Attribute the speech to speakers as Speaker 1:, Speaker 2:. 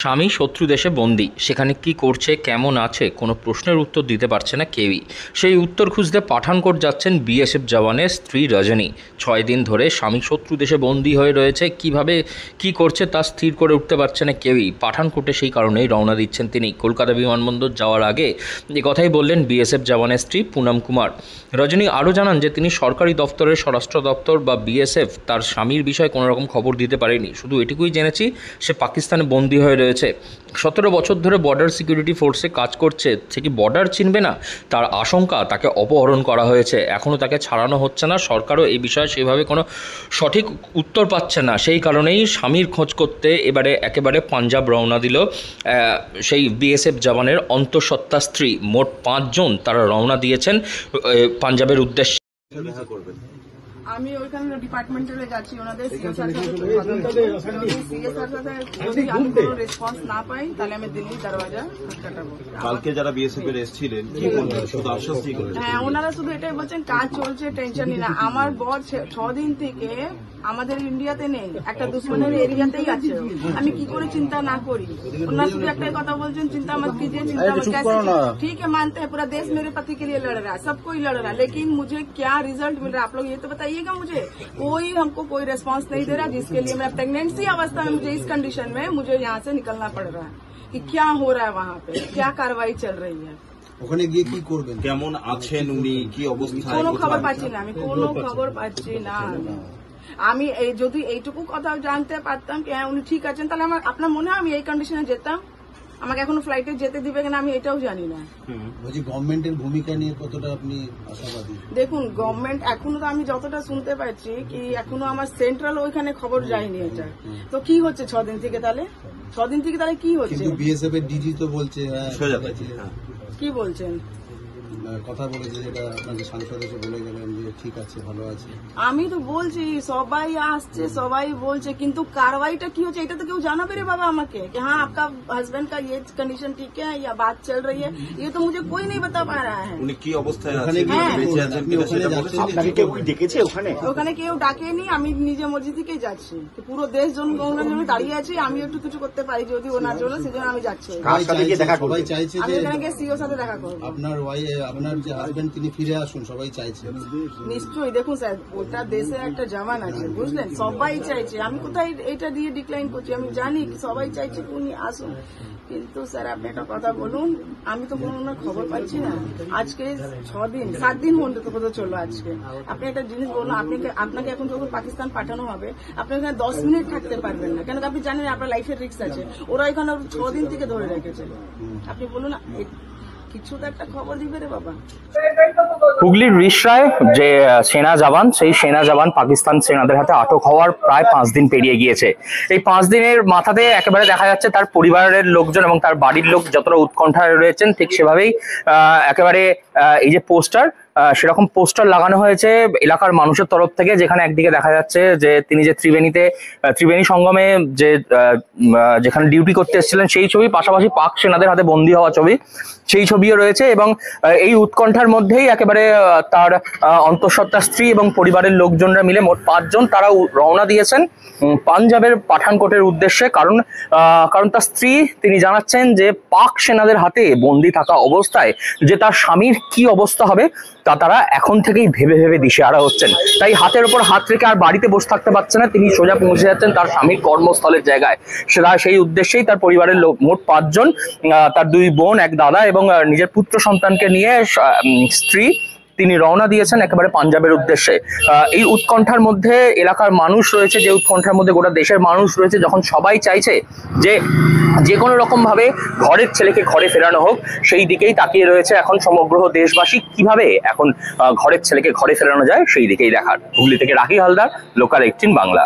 Speaker 1: স্বামী শত্রু দেশে বন্দী, সেখানে কি করছে, কেমন আছে, কোনো প্রশ্নের উত্তর দিতে পারছে না কেউই। সেই উত্তর খুঁজতে পাঠানকোট যাচ্ছেন বিএসএফ জওয়ানের স্ত্রী রজনী। 6 দিন ধরে স্বামী শত্রু দেশে বন্দী হয়ে রয়েছে, কিভাবে কি করছে তা স্থির করে উঠতে পারছে না কেউই। পাঠানকোটে সেই কারণেই রওনা দিচ্ছেন তিনি। কলকাতা বিমানবন্দর যাওয়ার আগে এ কথাই বললেন বিএসএফ জওয়ানের স্ত্রী পুনম কুমার। রজনী আরও জানান যে তিনি সরকারি দপ্তরের স্বরাষ্ট্র দপ্তর বা বিএসএফ তার স্বামীর বিষয়ে কোনো রকম খবর দিতে পারেনি। শুধু এটুকুই জেনেছি সে পাকিস্তানে বন্দী হয়ে রয়েছে। 17 বছর ধরে বর্ডার সিকিউরিটি ফোর্সে কাজ করছে। সে কি বর্ডার চিনবে না? তার আশঙ্কা তাকে অপহরণ করা হয়েছে, এখনও তাকে ছাড়ানো হচ্ছে না। সরকারও এই বিষয়ে সেভাবে কোনো সঠিক উত্তর পাচ্ছে না। সেই কারণেই স্বামীর খোঁজ করতে একেবারে পাঞ্জাব রওনা দিল সেই বিএসএফ জওয়ানের অন্তঃসত্ত্বা স্ত্রী। মোট 5 জন তারা রওনা দিয়েছেন পাঞ্জাবের উদ্দেশ্যে।
Speaker 2: আমি ওইখানে ডিপার্টমেন্টালে যাচ্ছি, ওনাদের সিএ স্যারের সাথে যদি আমি কোনো রেসপন্স না পাই তাহলে আমি দিল্লি দরওয়াজা খটখটাবো।
Speaker 3: কালকে যারা বিএসএফ এর এসেছিলেন কি বললেন? শুধু আশ্বস্তি করেন?
Speaker 2: হ্যাঁ, ওনারা শুধু এটাই বলছেন কাজ চলছে, টেনশন নিন না। আমার বর 6 দিন থেকে আমাদের ইন্ডিয়াতে নেই, একটা দুশ্মনের এরিয়াতেই আছে। আমি কি করে চিন্তা না করি? ওনারা শুধু একটাই কথা বলছেন, चिंता मत कीजिए, चिंता मत कैसे। ठीक है, मानते हैं पूरा देश मेरे पति के लिए लड़ रहा है, सब कोई लड़ रहा है, लेकिन मुझे क्या रिजल्ट मिल रहा है आप लोग ये तो बताइएगा मुझे। कोई हमको कोई रेस्पॉन्स नहीं दे रहा, जिसके लिए मैं प्रेगनेंसी अवस्था में मुझे इस कंडीशन में मुझे यहाँ से निकलना पड़ रहा है कि क्या हो रहा है, वहाँ पे क्या कार्रवाई चल रही है।
Speaker 4: ওখানে গিয়ে কি করবেন?
Speaker 3: কেমন আছেন উনি, কি অবস্থায়?
Speaker 2: কোনো খবর পাচ্ছি না, আমি কোনো খবর পাচ্ছি না। আমি যদি এইটুকু কথা জানতে পারতাম কি হ্যাঁ উনি ঠিক আছেন, তাহলে আমার আপনার মনে হয় আমি এই কন্ডিশনে যেতাম? আমাকে এখনো ফ্লাইটে যেতে দিবে কিনা আমি এটাও জানি না।
Speaker 4: বলছি গভর্নমেন্টের ভূমিকা নিয়ে কতটা আপনি আশাবাদী?
Speaker 2: দেখুন, গভর্নমেন্ট এখনো তো আমি যতটা শুনতে পাচ্ছি কি এখনো আমার সেন্ট্রাল ওইখানে খবর যায়নি এটা। তো কি হচ্ছে 6 দিন থেকে? তাহলে 6 দিন থেকে তাহলে কি হচ্ছে?
Speaker 4: কিন্তু বিএসএফ এর ডিজি তো বলছে
Speaker 2: কি বলছেন?
Speaker 4: কথা বলেছে যেটা আপনাকে সাংসদ এসে বলে গেলেন যে ঠিক আছে, ভালো আছে।
Speaker 2: আমি তো বলছি সবাই আসছে, সবাই বলছে, কিন্তু কারवाईটা কি হচ্ছে এটা তো কেউ জানাবে রে বাবা আমাকে कि हाँ आपका हस्बैंड का ये कंडीशन ठीक है या बात चल रही है, ये तो मुझे कोई नहीं बता पा रहा है।
Speaker 3: উনি কি অবস্থায়
Speaker 4: ওখানে
Speaker 3: আছেন,
Speaker 4: গিয়ে
Speaker 3: বেঁচে আছেন কিনা সেটা বলেছেন?
Speaker 4: আপনাকে কেউ ডেকেছে ওখানে?
Speaker 2: ওখানে কেউ ডাকেনি, আমি নিজে মর্জি থেকেই যাচ্ছি। পুরো দেশ ওনার জন্য দাঁড়িয়ে আছে, আমি একটু কিছু করতে পারি যদি ওনার জন্য, সেজন্য আমি যাচ্ছি।
Speaker 4: সবাই চাইছে
Speaker 2: আমি
Speaker 4: যে
Speaker 2: ওখানে গিয়ে সিও সাথে দেখা করবো।
Speaker 4: আপনার যে হাজবেন্ড তিনি ফিরে আসুন, সবাই চাইছে।
Speaker 2: নিশ্চয়ই, দেখুন স্যার ওটা দেশে একটা জওয়ান আছে, বুঝলেন, সবাই চাইছে। আমি কোথায় এটা দিয়ে ডিক্লাইন করছি? আমি জানি সবাই চাইছে উনি আসুন, কিন্তু স্যার আপনি একটা কথা বলুন, আমি তো কোনো খবর পাচ্ছি না। আজকে 6 দিন 7 দিন মধ্যে তো চলো আজকে। আপনি একটা জিনিস বলুন, আপনাকে এখন যখন পাকিস্তান পাঠানো হবে আপনি এখানে 10 মিনিট থাকতে পারবেন না, কেন আপনি জানেন আপনার লাইফের রিস্ক আছে। ওরা এখানে 6 দিন থেকে ধরে রেখেছে। আপনি বলুন কিছু তো একটা খবর দিবে রে বাবা।
Speaker 1: হুগলির রিষড়ায় যে সেনা জওয়ান, সেই সেনা জওয়ান পাকিস্তান সেনাদের হাতে আটক হওয়ার প্রায় 5 দিন পেরিয়ে গিয়েছে। এই 5 দিনের মাথাতে একেবারে দেখা যাচ্ছে তার পরিবারের লোকজন এবং তার বাড়ির লোক যতটা উৎকণ্ঠায় রয়েছেন, ঠিক সেভাবেই একেবারে এই যে পোস্টার, সেরকম পোস্টার লাগানো হয়েছে এলাকার মানুষের তরফ থেকে, যেখানে একদিকে দেখা যাচ্ছে যে তিনি যে ত্রিবেণী সঙ্গমে যেখানে ডিউটি করতে এসেছিলেন সেই ছবি, পাশাপাশি পাক সেনাদের হাতে বন্দী হওয়া ছবি, সেই ছবিও রয়েছে। এবং এই উৎকণ্ঠার মধ্যেই একেবারে তার অন্তঃসত্ত্বা স্ত্রী এবং পরিবারের লোকজনরা মিলে মোট 5 জন তারা রওনা দিয়েছেন পাঞ্জাবের পাঠানকোটের উদ্দেশ্যে। কারণ তার স্ত্রী তিনি জানাচ্ছেন যে পাক সেনাদের হাতে বন্দী থাকা অবস্থায় যে তার স্বামীর কি অবস্থা হবে তা তারা এখন থেকেই ভেবে দিশেহারা হচ্ছেন। তাই হাতের উপর হাত রেখে আর বাড়িতে বসে থাকতে পারছে না, তিনি সোজা পৌঁছে যাচ্ছেন তার স্বামীর কর্মস্থলের জায়গায়। সেই উদ্দেশ্যেই তার পরিবারের লোক মোট 5 জন, তার 2 বোন, 1 দাদা এবং নিজের পুত্র সন্তানকে নিয়ে স্ত্রী তিনি রওনা দিয়েছেন একেবারে পাঞ্জাবের উদ্দেশ্যে। এই উৎকণ্ঠার মধ্যে এলাকার মানুষ রয়েছে, যে উৎকণ্ঠার মধ্যে গোটা দেশের মানুষ রয়েছে, যখন সবাই চাইছে যে কোনো রকম ভাবে ঘরের ছেলেকে ঘরে ফেরানো হোক, সেই দিকেই তাকিয়ে রয়েছে এখন সমগ্র দেশবাসী। কিভাবে এখন ঘরের ছেলেকে ঘরে ফেরানো যায় সেই দিকেই দেখার। হুগলি থেকে রাখি হালদার, লোকাল 18 বাংলা।